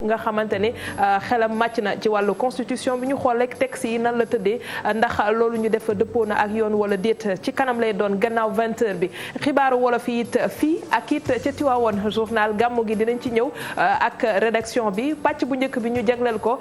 nga xamante ne xelam màcc na ci wàllu constitution bi ñu xool rek texte yi nan la tëddee ndax loolu ñu def dëppoo na ak yoon wala déet ci kanam lay doon gannaaw 20h bi xibaaru wolof yi it fii ak it ca Tivaouane journal gàmmu gi dinañ ci ñëw ak rédaction bi pàcc bu njëkk bi ñu jagleel ko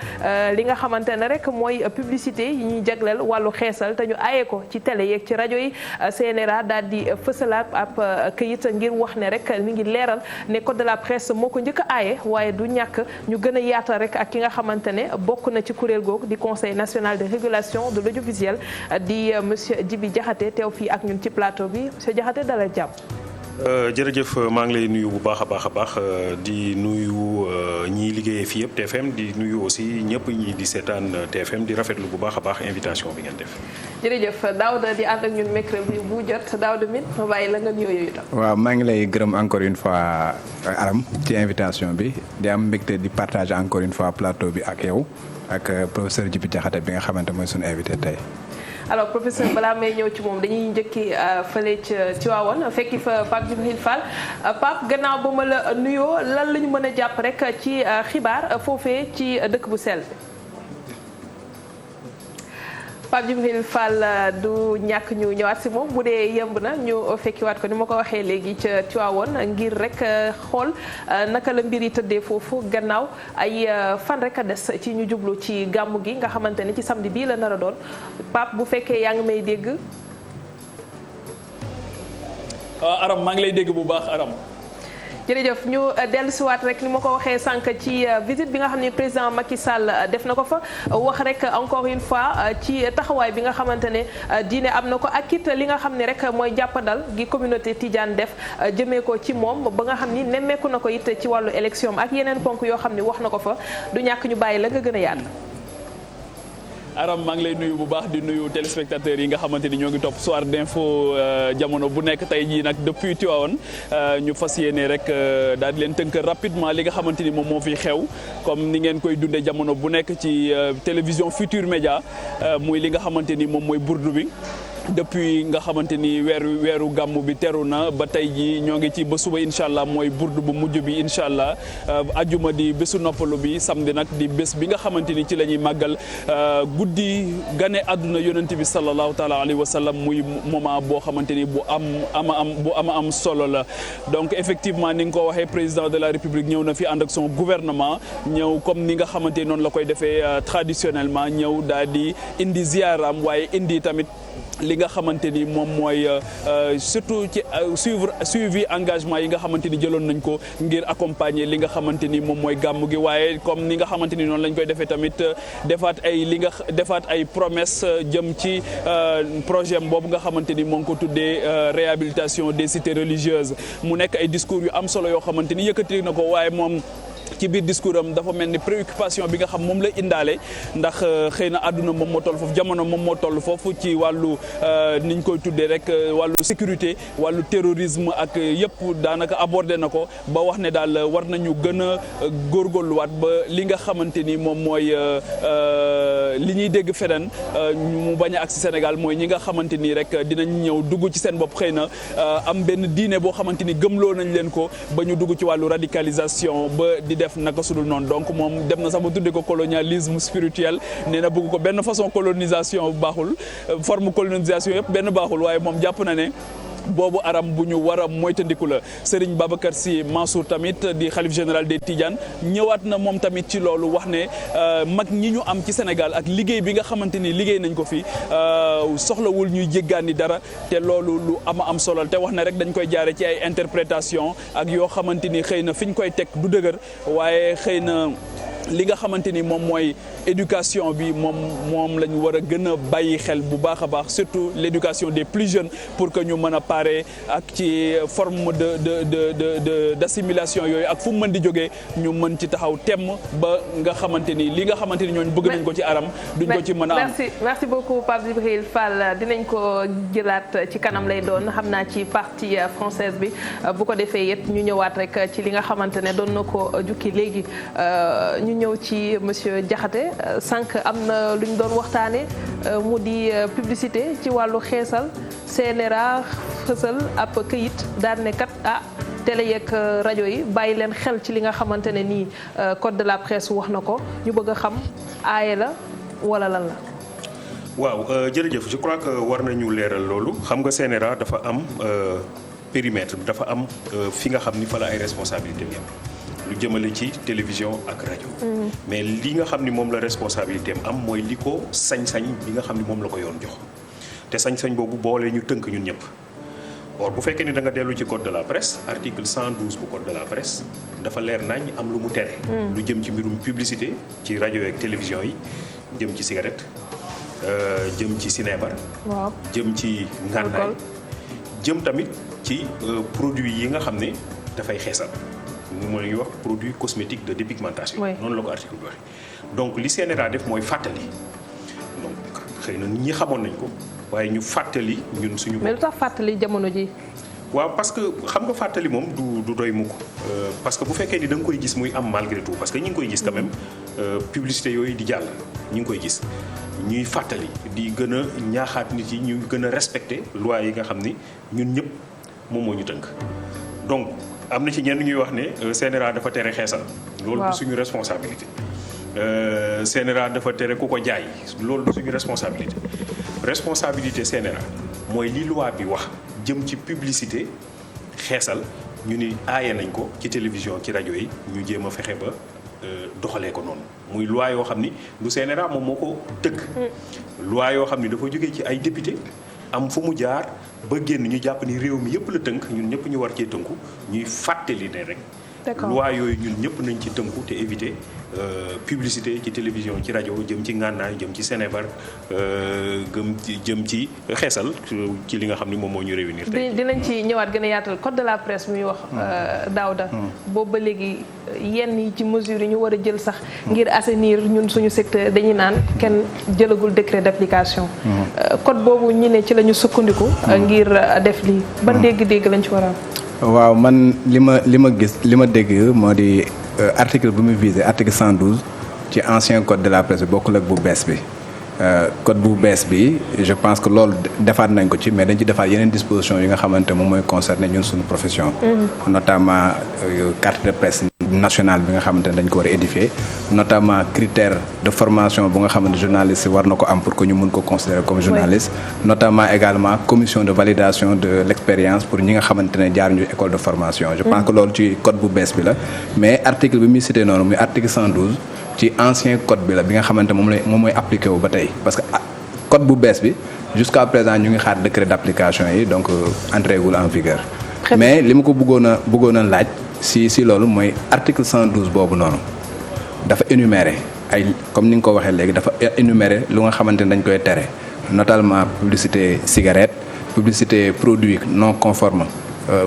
li nga xamante ne rek mooy publicité yi ñuy jagleel wàllu xeesal te ñu aaye ko ci télé yeeg ci rajo yi CNRA daal di fësalaat ab këyit ngir wax ne rek mi ngi leeral ne code de la presse moo ko njëkk a aaye waaye du ñàkk ñu gën a yaatal rek ak ki nga xamante ne bokk na ci kuréel googu di conseil national de régulation de l'audiovisuel di monsieur Djibi Diakhaté teew fii ak ñun ci plateau bi monsieur Diakhaté dalal jàmm. jërëjëf maa ngi lay nuyu bu baax a baax di nuyu ñiy liggéeyee fii yëpp TFM di nuyu aussi ñëpp ñi di seetaan TFM di rafetlu bu baax a baax invitation bi ngeen def. jërëjëf Daouda di ànd ak ñun mercredi bu jot Daouda mit ma bàyyi la nga nuyoo yooyu tam. waaw maa ngi lay gërëm encore une fois Aram ci invitation bi di am mbégte di partager encore une fois plateau bi ak yow ak professeur Djibi Diakhaté bi nga xamante mooy suñu invité tey. alors professeur balaa may ñëw ci moom dañuy njëkki fële ca Tivaouane fekki fa Pape Djibril Fall Pape gannaaw ba ma la nuyoo lan la ñu mën a jàpp rek ci xibaar foofee ci dëkk bu sell bi. Pape Djibril Fall du ñàkk ñu ñëwaat si moom bu dee yemb na ñu fekkiwaat ko ni ma ko waxee léegi ca Tivaouane ngir rek xool naka la mbir yi tëddee foofu gannaaw ay fan rek a des ci ñu jublu ci gàmmu gi nga xamante ne ci samedi bii la nar a doon Pape bu fekkee yaa ngi may dégg. Aram maa ngi lay dégg bu baax Aram. jërëjëf ñu dellusiwaat rek ni ma ko waxee sànq ci visite bi nga xam ne président Macky Sall def na ko fa wax rek encore une fois ci taxawaay bi nga xamante ne diine am na ko ak it li nga xam ne rek mooy jàppandal gi communauté Tidiane def jëmee ko ci moom ba nga xam ni nemmeeku na ko it ci wàllu élection ak yeneen ponk yoo xam ne wax na ko fa du ñàkk ñu bàyyi la nga gën a yaatu. Aram maa ngi lay nuyu bu baax di nuyu téléspectateurs yi nga xamante ni ñoo ngi topp soir d'info jamono bu nekk tey jii nag depuis Tivaouane ñu fas yéene rek daal di leen tënk rapidement li nga xamante ni moom moo fi xew comme ni ngeen koy dundee jamono bu nekk ci télévision Futur Média muy li nga xamante ni moom mooy burdu bi. depuis nga xamante ni weeru gàmmu bi teru na ba tey jii ñoo ngi ci ba suba incha allah mooy burdu bu mujj bi incha allah ajuma di bésu noppalu bi samedi nag di bés bi nga xamante ni ci la ñuy màggal guddi gane àdduna yonent bi sallallahu taala alayhi wa sallam muy moment boo xamante ni bu am solo la. donc effectivement ni nga ko waxee président de la république ñëw na fi ànd ak son gouvernement ñëw comme ni nga xamante ni noonu la koy defee traditionnellement ñëw daal di indi ziaram waaye indi tamit. li nga xamante ni moom mooy surtout ci suivi engagement yi nga xamante ni jëloon nañ ko ngir accompagner li nga xamante ni moom mooy gàmmu gi waaye comme ni nga xamante ni noonu lañ koy defee tamit defaat ay promesse jëm ci projet boobu nga xamante ni moo ngi ko tuddee réhabilitation des cités religieuses mu nekk ay discours yu am solo yoo xamante ni yëkkati na ko waaye moom. ci biir discours am dafa mel ni préoccupation bi nga xam moom la indaale ndax xëy na àdduna moom moo toll foofu jamono moom moo toll foofu ci wàllu niñ koy tuddee rek wàllu sécurité wàllu terrorisme ak yëpp daanaka abordé na ko ba wax ne daal war nañu gën a góorgóorluwaat ba li nga xamante ni moom mooy li ñuy dégg feneen mu bañ a agsi Sénégal mooy ñi nga xamante ni rek dinañ ñëw dugg ci seen bopp xëy na am benn diine boo xamante ni gëmloo nañ leen ko ba ñu dugg ci wàllu radicalisation ba di def naka sudul noonu donc moom dem na sax ba tuddee ko colonialisme spirituel nee na bëgg ko benn façon colonisation baaxul forme colonisation yëpp benn baaxul waaye moom jàpp na ne boobu aram bu ñu war a moytandiku la Serigne Babacar Sy Mansour tamit di xalif général des Tidianes ñëwaat na moom tamit ci loolu wax ne mag ñi ñu am ci Sénégal ak liggéey bi nga xamante ni liggéey nañ ko fi soxlawul ñuy jéggaani dara te loolu lu am solo te wax na rek dañ koy jaare ci ay interprétation ak yoo xamante ni xëy na fi ñu koy teg du dëgër waaye xëy na li nga xamante ni moom mooy éducation bi moom la ñu war a gën a bàyyi xel bu baax a baax surtout l'éducation des plus jeunes pour que ñu mën a pare ak ci forme d'assimilation yooyu ak fu mu mën di jógee ñu mën ci taxaw temm ba nga xamante ni li nga xamante ni ñooñu bëgg nañ ko ci aram duñ ko ci mën a am. merci beaucoup Pape Djibril Fall dinañ ko jëlaat ci kanam lay doon xam naa ci partie française bi bu ko defee it ñu ñëwaat rek ci li nga xamante ne doon na ko jukki léegi ñu ñëw ci monsieur Diakhaté sànq am na lu ñu doon waxtaane mu di publicité ci wàllu xeesal CNRA fësal ab këyit daal ne kat télé yeeg rajo yi bàyyi leen xel ci li nga xamante ne nii code de la presse wax na ko ñu bëgg a xam aaye la wala lan la. waaw jërëjëf je crois que war nañu leeral loolu xam nga CNRA dafa am périmètre dafa am fi nga xam ni fa la ay responsabilité bi am lu jëmale ci télévision ak rajo. mais li nga xam ni moom la responsabilité am mooy li ko sañ-sañ bi nga xam ni moom la ko yoon jox te sañ-sañ boobu boole ñu tënk ñun ñëpp. or bu fekkee ni da nga dellu ci code de la presse article 112 bu code de la presse dafa leer nañ am lu mu tere. lu jëm ci mbirum publicité ci rajo ak télévision yi jëm ci cigarette. jëm ci sinébar. waaw jëm ci ngànnaay jëm tamit ci produit yi nga xam ne dafay xeesal moom la ñuy wax produit cosmétique de dépigmentation. noonu la ko article bi waxee donc li CNRA def mooy fàttali donc xëy na ñi xamoon nañ ko waaye ñu fàttali ñun suñu. mais lu tax fàttali jamono ji. waaw parce que xam nga fàttali moom du doy mukk parce que bu fekkee ni da nga koy gis muy am malgré tout parce que ñi ngi koy gis quand même publicité yooyu di jàll ñi ngi koy gis. ñuy fàttali di gën a ñaaxaat nit yi ñu gën a respecter loi yi nga xam ni ñun ñëpp moom moo ñu tënk donc am na ci ñenn ñuy wax ne CNRA dafa tere xeesal. loolu du suñu responsabilité. CNRA dafa tere ku ko jaay loolu du suñu responsabilité responsabilité CNRA mooy li loi bi wax jëm ci publicité xeesal ñu ni aaye nañ ko ci télévision ci rajo yi ñu jéem a fexe ba. doxalee ko noonu muy loi yoo xam ni du CNRA moom moo ko tëgg. loi yoo xam ni dafa jógee ci ay député am fu mu jaar ba génn ñu jàpp ni réew mi yëpp la tënk ñun ñëpp ñu war cee tënku ñuy fàttali ne rek. loi yooyu ñun ñëpp nañ ci tënku te éviter publicité ci télévision ci rajo jëm ci ngànnaay jëm ci Sénébar jëm ci xeesal ci li nga xam ni moom moo ñu réunir tey. dinañ ci ñëwaat gën a yaatal code de la presse muy wax Daouda boobu ba léegi yenn yi ci mesures yi ñu war a jël sax ngir assainir ñun suñu secteur dañuy naan kenn jëlagul décret d'application code boobu ñu ne ci la ñu sukkandiku ngir def lii ban dégg-dégg lañ ci war a am. waaw man li ma gis li ma dégg moo di article bu muy visé article 112 ci ancien code de la presse bi bokkul ak bu bees bi code bu bees bi je pense que loolu defaat nañ ko ci mais dañ ci defaat yeneen disposition yi nga xamante moom mooy concerné ñun suñu profession. notamment carte de presse nationale bi nga xamante ne dañ ko war a édifier notamment critère de formation bu nga xamante journaliste war na ko am pour que ñu mun ko considérer comme journaliste. notamment également commission de validation de l'expérience pour ñi nga xamante ne jaar ñu école de formation. je pense que loolu ci code bu bees bi la mais article bi muy cité noonu muy article 112 ci ancien code bi la bi nga xamante moom mooy appliqué wu ba tey parce que code bu bees bi jusqu'à présent ñu ngi xaar décret d'application yi donc entré gul en vigueur. mais li ma ko bëggoon a laaj. si loolu mooy article 112 boobu noonu dafa énumérer ay comme ni nga ko waxee léegi dafa énumérer lu nga xamante ne dañ koy tere notamment publicité cigarette publicité produit non conforme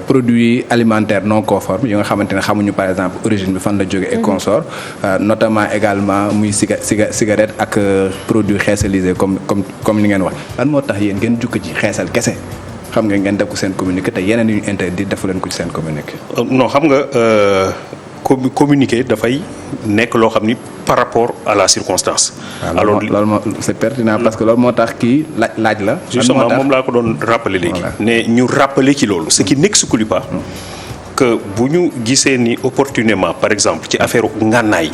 produits alimentaires non conformes yi nga xamante ne xamuñu par exemple origine bi fan la jóge et consort notamment également muy cigarette ak produits xeesalisés comme li ngeen wax lan moo tax yéen ngeen jukk ci xeesal kese xam nga ngeen def ko seen communiqué te yeneen yu ñu interdit defu leen ko ci seen communiqué. non xam nga communiqué dafay nekk loo xam ni par rapport à la circonstance. alors loolu moo c'est pertinent parce que loolu moo tax kii laaj la. justement moom laa ko doon rappeler léegi. ne ñu rappeler ci loolu. ce qui n'exclut pas que bu ñu gisee ni opportunément par exemple ci affaire ngànnaay.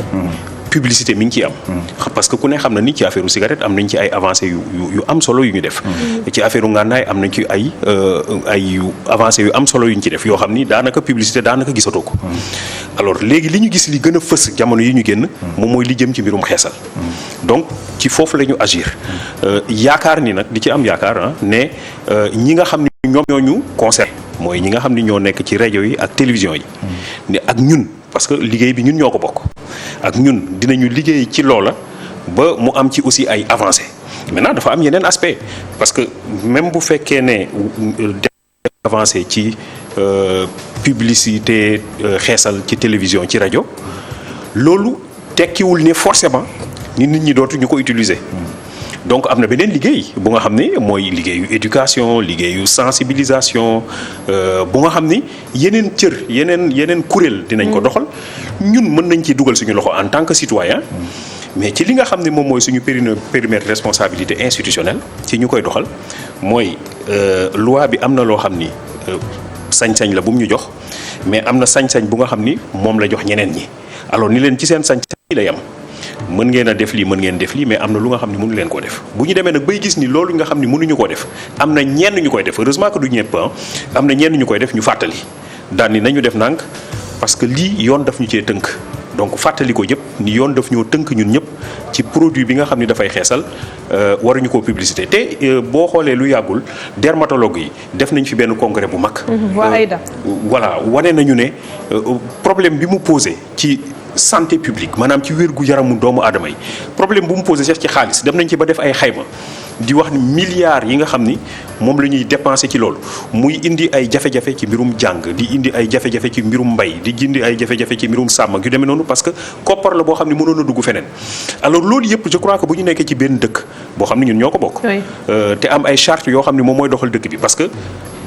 publicité mi ngi ciy am. parce que ku ne xam na ni ci affaire cigarette am nañ ci ay avancées yu am solo yu ñu def. ci affaire ngànnaay am nañ ci ay avancées yu am solo yu ñu ci def yoo xam ni daanaka publicité daanaka gisatoo ko. alors léegi li ñu gis li gën a fës jamono yi ñu génn. moom mooy li jëm ci mbirum xeesal. donc ci foofu la ñu agir. yaakaar ni nag di ci am yaakaar ne ñi nga xam ni ñoom ñoo ñu concerné mooy ñi nga xam ni ñoo nekk ci rajo yi ak télévision yi. ne ak ñun parce que liggéey bi ñun ñoo ko bokk. ak ñun dinañu liggéey ci loola ba mu am ci aussi ay avancées maintenant dafa am yeneen aspect parce que même bu fekkee ne avancé ci publicité xeesal ci télévision ci rajo loolu tekkiwul ne forcément nit ñi dootu ñu ko utiliser. donc am na beneen liggéey bu nga xam ne mooy liggéeyu éducation liggéeyu sensibilisation bu nga xam ni yeneen cër yeneen kuréel dinañ ko doxal ñun mën nañ ci dugal suñu loxo en tant que citoyen mais ci li nga xam ne moom mooy suñu périmètre responsabilité institutionnelle ci ñu koy doxal mooy loi bi am na loo xam ni sañ-sañ la bu mu ñu jox mais am na sañ-sañ bu nga xam ni moom la jox ñeneen ñi alors ni leen ci seen sañ-sañ lay am mën ngeen a def lii mën ngeen def lii mais am na lu nga xam ni mënu leen koo def bu ñu demee nag bay gis ni loolu nga xam ni mënuñu koo def am na ñenn ñu koy def heureusement que du ñëpp am na ñenn ñu koy def ñu fàttali daan ni nañu def nànk parce que lii yoon daf ñu cee tënk donc fàttali ko yëpp ni yoon daf ñoo tënk ñun ñëpp ci produit bi nga xam ni dafay xeesal waruñu koo publicité te boo xoolee lu yàggul dermatologue yi def nañ fi benn congrès bu mag. waa Aïda. voilà wane nañu ne problème bi mu posé ci santé publique maanaam ci wér gu yaramu doomu aadama yi problème bu mu posé sax ci xaalis dem nañ ci ba def ay xayma di wax ni milliards yi nga xam ni moom la ñuy dépensé ci loolu muy indi ay jafe-jafe ci mbirum jàng di indi ay jafe-jafe ci mbirum mbay di indi ay jafe-jafe ci mbirum sàmm yu demee noonu parce que koppar la boo xam ni mënoon a dugg feneen alors loolu yëpp je crois que bu ñu nekkee ci benn dëkk boo xam ni ñun ñoo ko bokk. te am ay chartes yoo xam ni moom mooy doxal dëkk bi parce que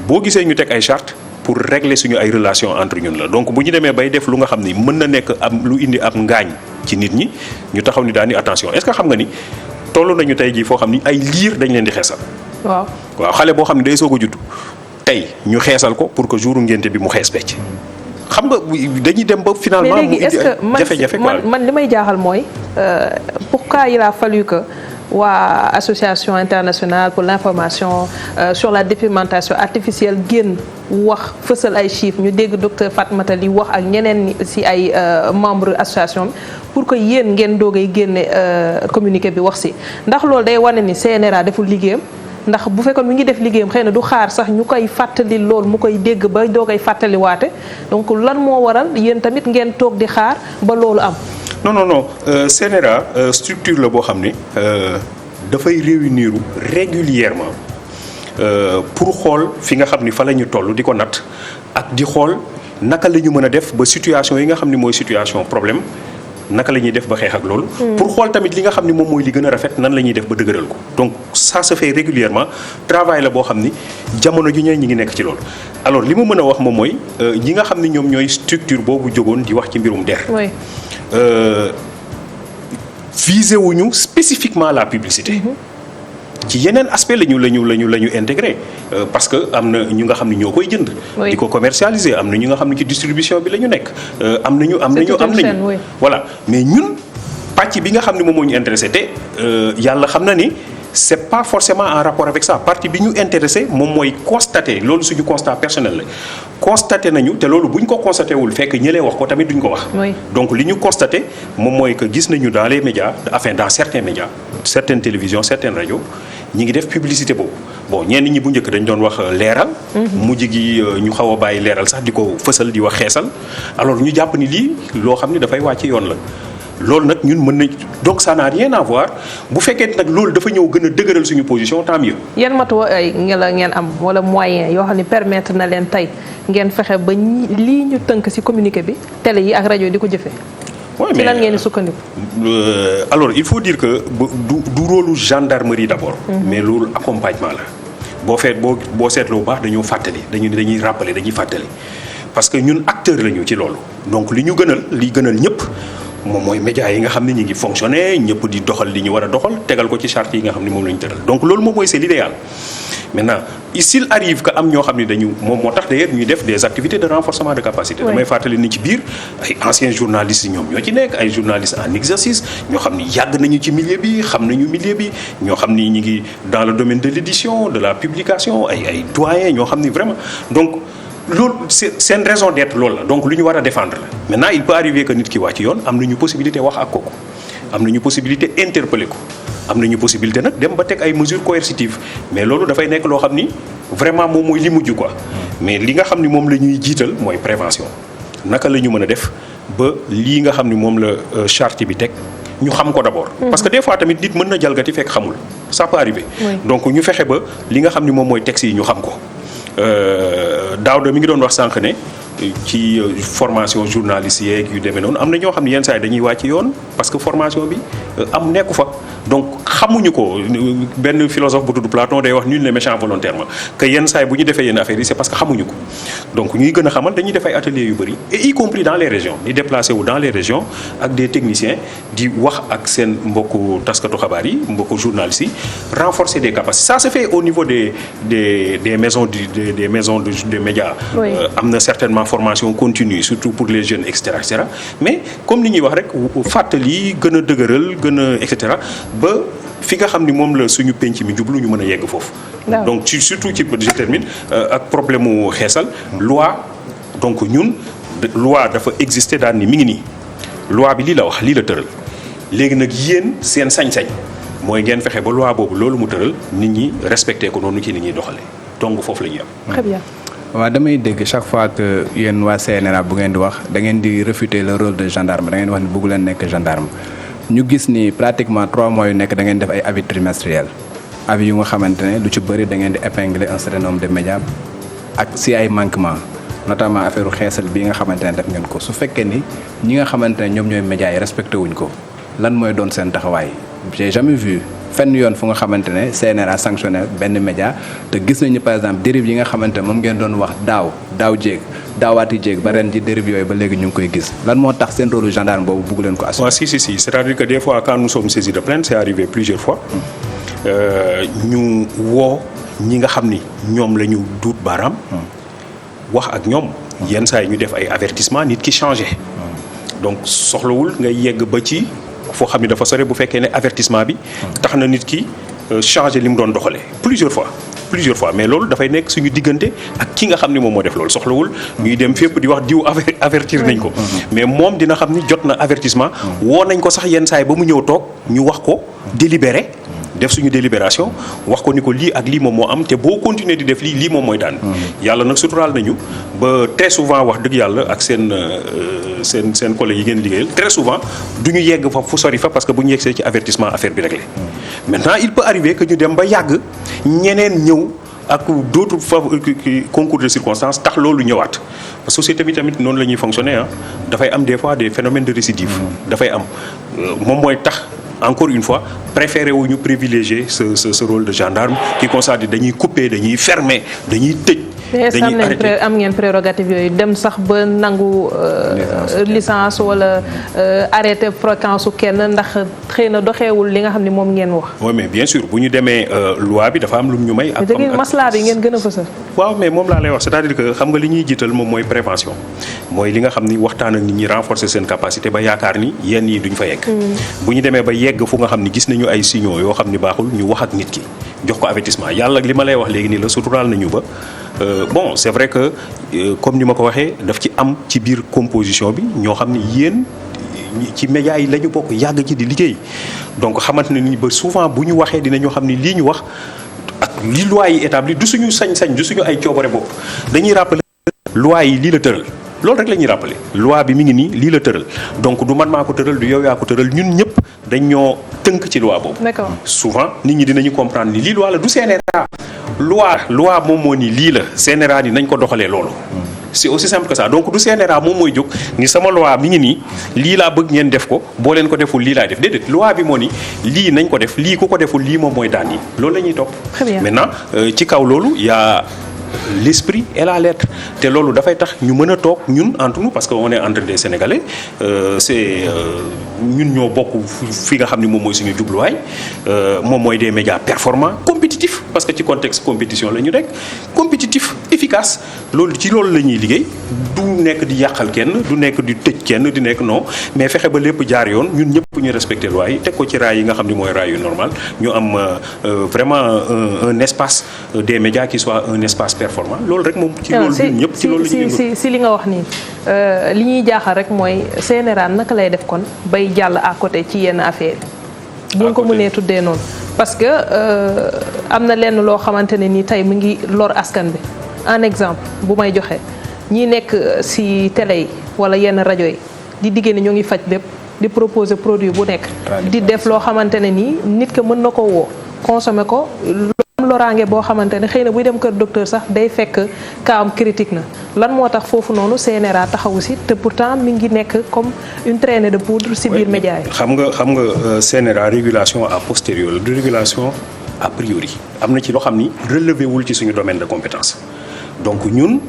boo gisee ñu teg ay chartes pour régler suñu ay relations entre ñun la donc bu ñu demee bay def lu nga xam ni mën na nekk am lu indi ab ngaañ ci nit ñi ñu taxaw ni daani attention est-ce que xam nga ni toll nañu tey jii foo xam ni ay liir dañ leen di xeesal. waaw xale boo xam ne day soog a judd tey ñu xeesal ko pour que jouru ngénte bi mu xees becc xam nga dañuy dem ba finalement. mu indi ay jafe-jafe quoi man li may jaaxal mooy pourquoi il a fallu que waa association internationale pour l'information sur la dépigmentation artificielle génn wax fësal ay chiffres ñu dégg docteur Fatmata Ly wax ak ñeneen ci ay membres association bi pour que yéen ngeen doogay génne communiqué bi wax ci ndax loolu day wane ni CNRA deful liggéeyam ndax bu fekkoon mi ngi def liggéeyam xëy na du xaar sax ñu koy fàttali lool mu koy dégg ba doogay fàttaliwaate donc lan moo waral yéen tamit ngeen toog di xaar ba loolu am. non CNRA structure la boo xam ne dafay réunir régulièrement pour xool fi nga xam ni fa la ñu toll di ko natt ak di xool naka la ñu mën a def ba situation yi nga xam ni mooy situation problème naka la ñuy def ba xeex ak loolu. pour xool tamit li nga xam ni moom mooy li gën a rafet nan la ñuy def ba dëgëral ko. donc ça se fait régulièrement travail la boo xam ni jamono ju ñëw ñi ngi nekk ci loolu. alors li ma mën a wax moom mooy ñi nga xam ni ñoom ñooy structure boobu jógoon di wax ci mbirum der. visé wuñu spécifiquement la publicité. ci yeneen aspect la ñu intégré parce que am na ñu nga xam ne ñoo koy jënd. di ko commercialiser am na ñu nga xam ne ci distribution bi la ñu nekk. am nañu voilà mais ñun pàcc bi nga xam ne moom moo ñu intéressé te yàlla xam na ni c'est pas forcément en rapport avec ça partie bi ñu intéressé moom mooy constater loolu suñu constat personnel la. constaté nañu te loolu bu ñu ko constaté wul fekk ñëlee wax ko tamit duñ ko wax. donc li ñu constaté moom mooy que gis nañu dans les médias enfin dans certains médias certaines télévisions certaines radios ñi ngi def publicité boobu bon ñenn ñi bu njëkk dañ doon wax leeral. mujj gi ñu xaw a bàyyi leeral sax di ko fësal di wax xeesal alors ñu jàpp ni lii loo xam ni dafay wàcc yoon la. loolu nag ñun mën nañ donc ça n'a rien à voir bu fekkee nag loolu dafa ñëw gën a dëgëral suñu position tant mieux. yan matuwaay ngeen am wala moyen yoo xam ne permettre na leen tey ngeen fexe ba lii ñu tënk ci communiqué bi télé yi ak rajo di ko jëfee. ci lan ngeen di sukkandiku. alors il faut dire que du rôle gendarmerie d'abord. mais loolu accompagnement la. boo seetloo bu baax dañoo fàttali dañuy rappeler dañuy fàttali parce que ñun acteur lañu ci loolu donc li gënal ñëpp. moom mooy médias yi nga xam ne ñu ngi fonctionner ñëpp di doxal li ñu war a doxal tegal ko ci charte yi nga xam ne moom la ñu tëral donc loolu moom mooy c'est l'idéal maintenant s'il arrive que am ñoo xam ne moom moo tax d'ailleurs ñuy def des activités de renforcement de capacité. damay fàttali ni ci biir ay anciens journalistes yi ñoom ñoo ci nekk ay journalistes en exercice ñoo xam ni yàgg nañu ci milieu bi xam nañu milieu bi ñoo xam ni ñu ngi dans le domaine de l'édition de la publication ay doyens ñoo xam ni vraiment donc. loolu seen raison d'être loolu la donc lu ñu war a défendre la maintenant il peut arriver que nit ki wàcc yoon am nañu possibilité wax ak kooku am nañu possibilité interpeller ko am nañu possibilité nag dem ba teg ay mesures coercitives mais loolu dafay nekk loo xam ni vraiment moom mooy li mujj quoi mais li nga xam ni moom la ñuy jiital mooy prévention naka la ñu mën a def ba lii nga xam ni moom la charte bi teg ñu xam ko d'abord. parce que des fois tamit nit mën na jalgati fekk xamul ça peut arriver. donc ñu fexe ba li nga xam ni moom mooy texte yi ñu xam ko. Daouda mi ngi doon wax sànq ne ci formation journaliste yeeg yu demee noonu am na ñoo xam ne yenn saa yi dañuy wàcc yoon parce que formation bi am nekku fa donc xamuñu ko benn philosophe bu tudd Platon day wax nul n'est méchant volontairement que yenn saa yi bu ñu defee yenn affaires yi c'est parce que xamuñu ko donc ñuy gën a xamal dañuy def ay ateliers yu bëri et y compris dans les régions di déplacé wu dans les régions ak des techniciens di wax ak seen mbokku taskatu xabaar yi mbokku journalistes yi renforcer des capacités ça se fait au niveau des maisons des maisons de médias. Oui. Am na certainement formation continue surtout pour les jeunes et cetera mais comme li ñuy wax rek fàttali gën a dëgëral gën a et cetera ba fi nga xam ni moom la suñu penc mi jublu ñu mën a yegg foofu. donc surtout ci je termine ak problème mu xeesal. loi donc ñun loi dafa exister daal ni mi ngi nii loi bi lii la wax lii la tëral léegi nag yéen seen sañ-sañ mooy ngeen fexe ba loi boobu loolu mu tëral nit ñi respecté ko noonu ci ni ñuy doxalee donc foofu la ñuy am. Très bien. waaw damay dégg chaque fois que yéen waa CNRA bu ngeen di wax da ngeen di réfuter le rôle de gendarme da ngeen wax ni bëggu leen nekk gendarme ñu gis ni pratiquement 3 mois yu nekk da ngeen def ay avis trimestriels avis yu nga xamante ne lu ci bëri da ngeen di épingler un certain nombre de médias ak si ay manquements notamment affaire xeesal bi nga xamante ne def ngeen ko su fekkee ni ñi nga xamante ne ñoom ñooy médias yi respecté wuñ ko lan mooy doon seen taxawaay j'ai jamais vu fenn yoon fu nga xamante ne CNRA sanctionné benn média te gis nañu par exemple dérive yi nga xamante ne moom ngeen doon wax daawaati jéeg ba ren ji dérive yooyu ba léegi ñu ngi koy gis lan moo tax seen rôle gendarme boobu bëgg leen ko assurer. waaw si c'est-à-dire que des fois quand nous sommes saisis de plainte c'est arrivé plusieurs fois ñu woo ñi nga xam ni ñoom la ñu duut baaraam wax ak ñoom yenn saa yi ñu def ay avertissement nit ki changé donc soxlawul nga yegg ba ci foo xam ni dafa sore bu fekkee ne avertissement bi tax na nit ki changé li mu doon doxalee plusieurs fois mais loolu dafay nekk suñu diggante ak ki nga xam ni moom moo def loolu soxlawul ñuy dem fépp di wax diw avertir nañ ko mais moom dina xam ni jot na avertissement woo nañ ko sax yenn saa yi ba mu ñëw toog ñu wax ko délibéré def suñu délibération wax ko ni ko lii ak lii moom moo am te boo continuer di def lii moom mooy daan yàlla nag suturaal nañu ba très souvent wax dëgg yàlla ak seen collègues yi ngeen liggéeyal très souvent du ñu yegg fa fu sori fa parce que bu ñu yeggsee ci avertissement affaire bi réglé maintenant il peut arriver que ñu dem ba yàgg ñeneen ñëw ak d'autres concours de circonstances tax loolu ñëwaat parce que société bi tamit noonu la ñuy fonctionner dafay am des fois des phénomènes de récidive dafay am moom mooy tax encore une fois préféré wu ñu privilégier ce rôle de gendarme qui constate dañuy couper dañuy fermer dañuy tëj. dañuy arrêté am ngeen prérogative yooyu dem sax ba nangu licence wala arrêté fréquence su kenn ndax xëy na doxeewul li nga xam ne moom ngeen wax. oui mais bien sûr bu ñu demee loi bi dafa am lu ñu may. ak maslaa bi ngeen gën a fësal. waaw mais moom laa lay wax c'est-à-dire que xam nga li ñuy jiital moom mooy prévention mooy li nga xam ni waxtaan ak nit ñi renforcer seen capacité ba yaakaar ni yenn yi duñ fa yegg. bu ñu demee ba yegg fu nga xam ni gis nañu ay signaux yoo xam ni baaxul ñu wax ak nit ki jox ko avertissement yàlla li ma lay wax léegi nii la suturaal nañu ba. Bon c'est vrai que comme ni ma ko waxee daf ci am ci biir composition bi ñoo xam ne yéen ci médias yi la ñu bokk yàgg ci di liggéey donc xamante ne ni ba souvent bu ñu waxee dinañoo xam ne lii ñu wax ak li loi yi établi du suñu sañ-sañ du suñu ay coobare bopp dañuy rappeler loi yi lii la tëral loolu rek la ñuy rappeler loi bi mi ngi nii lii la tëral donc du man maa ko tëral du yow yaa ko tëral ñun ñëpp dañ ñoo tënk ci loi boobu. D'accord. Souvent nit ñi dinañu comprendre ni lii loi la du CNRA. loi moom moo ni lii la CNRA ni nañ ko doxalee loolu. c'est aussi simple que ça donc du CNRA moom mooy jóg ni sama loi mi ngi nii lii laa bëgg ngeen def ko boo leen ko deful lii laay def déedéet loi bi moo ni lii nañ ko def lii ku ko deful lii moom mooy daan yi loolu la ñuy topp. Très bien. Maintenant ci kaw loolu yaa l'esprit et la lettre te loolu dafay tax ñu mën a toog ñun entre nous parce que on est entre des Sénégalais ñun ñoo bokk fi nga xam ne moom mooy suñu jubluwaay moom mooy des médias performants compétitifs parce que ci contexte compétition la ñu rek compétitif efficace loolu ci loolu la ñuy liggéey du nekk di yàqal kenn du nekk di tëj kenn di nekk non mais fexe ba lépp jaar yoon ñun ñëpp ñu respecté loi yi teg ko ci raay yi nga xam ne mooy raay yu normal ñu am vraiment un espace des médias qui soit un espace performant loolu rek moom ci loolu ñun ñëpp ci loolu la ñuy si li nga wax nii li ñuy jaaxal rek mooy CNRA naka lay def kon bay jàll à côté ci yenn affaire bu nga ko mënee tuddee noonu parce que am na lenn loo xamante ne ni tey mu ngi lor askan bi un exemple bu may joxe ñi nekk si télé yi wala yenn rajo yi di diggée ni ñoo ngi faj lépp di proposer produit bu nekk di def loo xamante ne nii nit ki mën na ko woo consommer ko loraange boo xamante ne xëy na buy dem kër docteur sax day fekk kaam critique na lan moo tax foofu noonu CNRA taxawu si te pourtant mi ngi nekk comme une traînée de poudre si biir média yi. xam nga CNRA régulation a posteriori la du régulation a priori am na ci loo xam ni relevé wul ci suñu domaine de compétence donc ñun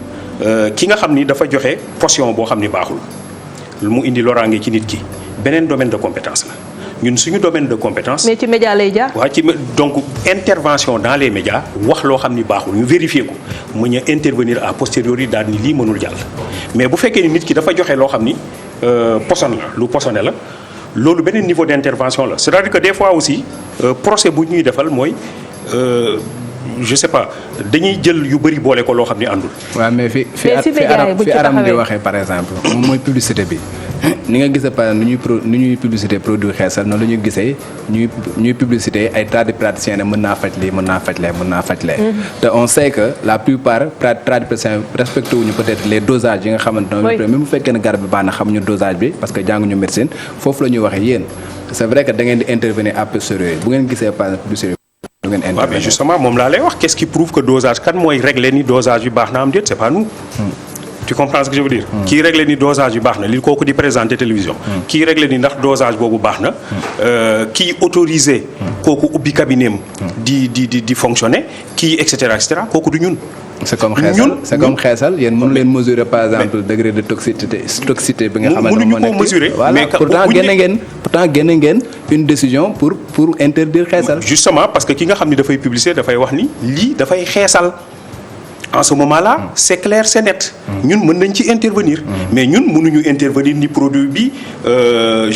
ki nga xam ni dafa joxe potion boo xam ni baaxul mu indi loraange ci nit ki beneen domaine de compétence la. ñun suñu domaine de compétence. mais ci média lay jaar. waaw donc intervention dans les médias wax loo xam ni baaxul ñu vérifier ko mu ñu intervenir a posteriori daal ni lii mënul jàll. mais bu fekkee ni nit ki dafa joxe loo xam ni poson la lu posonné la loolu beneen niveau d' intervention la c'est-à-dire que des fois aussi procès bu ñuy defal mooy. je sais pas dañuy jël yu bëri boole ko loo xam ni àndul. waaw mais fi aram di waxee par exemple moom mooy publicité bi ni nga gisee par exemple nu ñuy publicité produit xeesal noonu la ñuy gisee ñuy publicité ay tradipraticiens ne mën naa faj lii mën naa faj lee mën naa faj lee. te on sait que la plupart tradipraticiens respecté wuñu peut-être les dosages yi nga xamante ne même bu fekkee ne garab bi baax na xamuñu dosage bi parce que jànguñu médecine foofu la ñuy waxee yéen c'est vrai que da ngeen di intervenir à posteriori bu ngeen gisee par exemple publicité. waaw mais justement moom laa lay wax qu'est-ce qui prouve que dosage kan mooy régler ni dosage bi baax na am déet c'est pas nous. tu comprends ce que je veux dire. kii régler ni dosage bi baax na li kooku di présenter télévision. kii régler ni ndax dosage boobu baax na. kii autorisé. kooku ubbi cabinet am di fonctionner kii et cetera kooku du ñun. c'est comme xeesal yéen mënu leen mesurer par exemple degré de toxicité bi nga xamante ne moo nekk mesurer voilà pourtant génne ngeen une décision pour interdire xeesal. justement parce que ki nga xam ni dafay publicité dafay wax ni lii dafay xeesal en ce moment-là c'est clair c'est net. ñun mën nañ ci intervenir. mais ñun mënuñu intervenir ni produit bi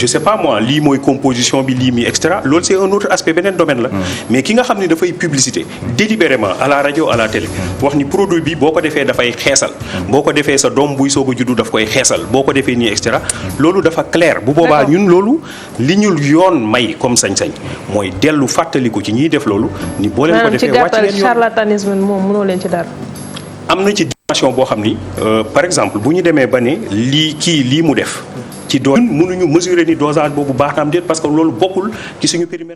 je sais pas moi lii mooy composition bi lii mi et cetera loolu c'est un autre aspect beneen domaine la. mais ki nga xam ni dafay publicité délibérément à la radio à la télé wax ni produit bi boo ko defee dafay xeesal. boo ko defee sa doom buy soog a juddu daf koy xeesal boo ko defee nii et cetera loolu dafa clair bu boobaa ñun loolu li ñu yoon may comme sañ-sañ mooy dellu fàttaliku ci ñiy def loolu. ni boo leen ko defee wàcc leen yoon charlatanisme moom mënoo leen ci dara. am na ci dimension boo xam ni par exemple bu ñu demee ba ne lii mu def ci doon mënuñu mesurer ni dosage boobu baax na am déet parce que loolu bokkul ci suñu périmètre